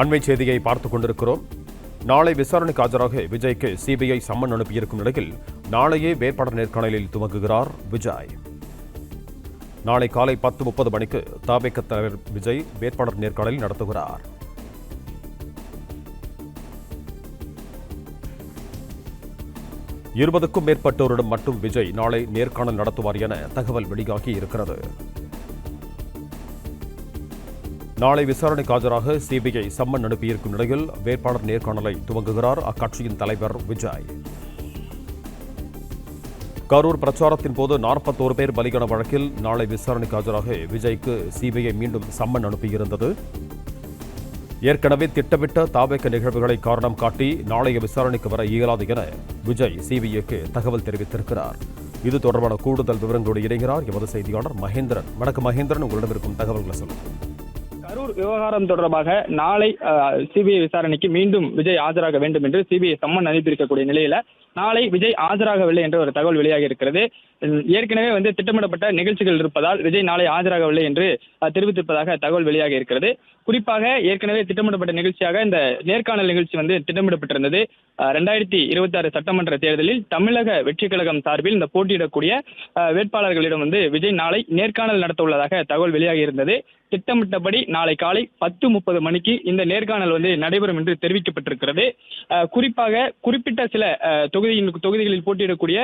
அண்மை செய்தியை பார்த்துக் கொண்டிருக்கிறோம். நாளை விசாரணைக்கு ஆஜராக விஜய்க்கு சிபிஐ சம்மன் அனுப்பியிருக்கும் நிலையில் நாளையே வேட்பாளர் நேர்காணலில் துவங்குகிறார் விஜய். நாளை காலை 10:30 மணிக்கு தவேக தலைவர் விஜய் வேட்பாளர் நேர்காணலில் நடத்துகிறார். இருபதுக்கும் மேற்பட்டோரிடம் மட்டும் விஜய் நாளை நேர்காணல் நடத்துவார் என தகவல் வெளியாகி இருக்கிறது. நாளை விசாரணைக்கு ஆஜராக சிபிஐ சம்மன் அனுப்பியிருக்கும் நிலையில் வேட்பாளர் நேர்காணலை துவங்குகிறார் அக்கட்சியின் தலைவர் விஜய். கரூர் பிரச்சாரத்தின் போது 41 பேர் பலியான வழக்கில் நாளை விசாரணைக்கு ஆஜராக விஜய்க்கு சிபிஐ மீண்டும் சம்மன் அனுப்பியிருந்தது. ஏற்கனவே திட்டமிட்ட தவேக நிகழ்வுகளை காரணம் காட்டி நாளைய விசாரணைக்கு வர இயலாது என விஜய் சிபிஐக்கு தகவல் தெரிவித்திருக்கிறார். இது தொடர்பான கூடுதல் விவரங்களோடு இணைகிறார் எமது செய்தியாளர் மகேந்திரன். வணக்கம் மகேந்திரன், உங்களிடம் இருக்கும் தகவல்களை சொல்லுங்கள். கரூர் விவகாரம் தொடர்பாக நாளை சிபிஐ விசாரணைக்கு மீண்டும் விஜய் ஆஜராக வேண்டும் என்று சிபிஐ சம்மன் அனுப்பியிருக்கக்கூடிய நிலையில நாளை விஜய் ஆஜராகவில்லை என்ற ஒரு தகவல் வெளியாகி இருக்கிறது. ஏற்கனவே திட்டமிடப்பட்ட நிகழ்ச்சிகள் இருப்பதால் விஜய் நாளை ஆஜராகவில்லை என்று தெரிவித்திருப்பதாக தகவல் வெளியாகி இருக்கிறது. குறிப்பாக ஏற்கனவே திட்டமிடப்பட்ட நிகழ்ச்சியாக இந்த நேர்காணல் நிகழ்ச்சி திட்டமிடப்பட்டிருந்தது. 2026 சட்டமன்ற தேர்தலில் தமிழக வெற்றி கழகம் சார்பில் இந்த போட்டியிடக்கூடிய வேட்பாளர்களிடம் விஜய் நாளை நேர்காணல் நடத்த உள்ளதாக தகவல் வெளியாகி இருந்தது. திட்டமிட்டபடி நாளை காலை 10:30 மணிக்கு இந்த நேர்காணல் நடைபெறும் என்று தெரிவிக்கப்பட்டிருக்கிறது. குறிப்பாக குறிப்பிட்ட சில தொகுதிகளில் போட்டியிடக்கூடிய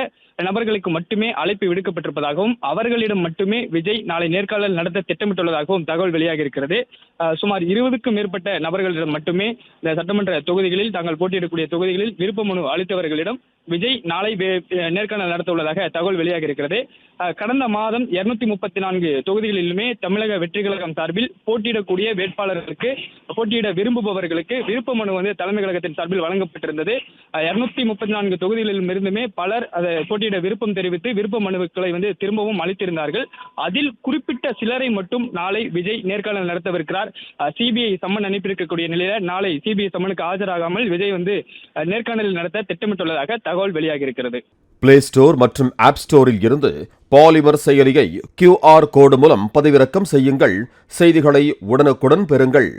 நபர்களுக்கு மட்டுமே அழைப்பு விடுக்கப்பட்டிருப்பதாகவும் அவர்களிடம் மட்டுமே விஜய் நாளை நேர்காணல் நடத்த திட்டமிட்டுள்ளதாகவும் தகவல் வெளியாகி இருக்கிறது. சுமார் 20க்கும் மேற்பட்ட நபர்களிடம் மட்டுமே இந்த சட்டமன்ற தொகுதிகளில் தாங்கள் போட்டியிடக்கூடிய தொகுதிகளில் விருப்ப மனு அளித்தவர்களிடம் விஜய் நாளை நேர்காணல் நடத்த உள்ளதாக தகவல் வெளியாகி இருக்கிறது. கடந்த மாதம் 234 தொகுதிகளிலுமே தமிழக வெற்றி கழகம் சார்பில் போட்டியிடக்கூடிய வேட்பாளர்களுக்கு போட்டியிட விரும்புபவர்களுக்கு விருப்ப மனு தலைமை கழகத்தின் சார்பில் வழங்கப்பட்டிருந்தது. 234 தொகுதிகளிலும் இருந்துமே பலர் அதை போட்டியிட விருப்பம் தெரிவித்து விருப்ப மனுக்களை திரும்பவும் அளித்திருந்தார்கள். அதில் குறிப்பிட்ட சிலரை மட்டும் நாளை விஜய் நேர்காணல் நடத்தவிருக்கிறார். சிபிஐ சம்மன் அனுப்பியிருக்கக்கூடிய நிலையில நாளை சிபிஐ சம்மனுக்கு ஆஜராகாமல் விஜய் நேர்காணல் நடத்த திட்டமிட்டுள்ளதாக தகவல் வெளியாகி இருக்கிறது. பிளே ஸ்டோர் மற்றும் ஆப் ஸ்டோரில் இருந்து பாலிமர் செயலியை QR கோடு மூலம் பதிவிறக்கம் செய்யுங்கள். செய்திகளை உடனுக்குடன் பெறுங்கள்.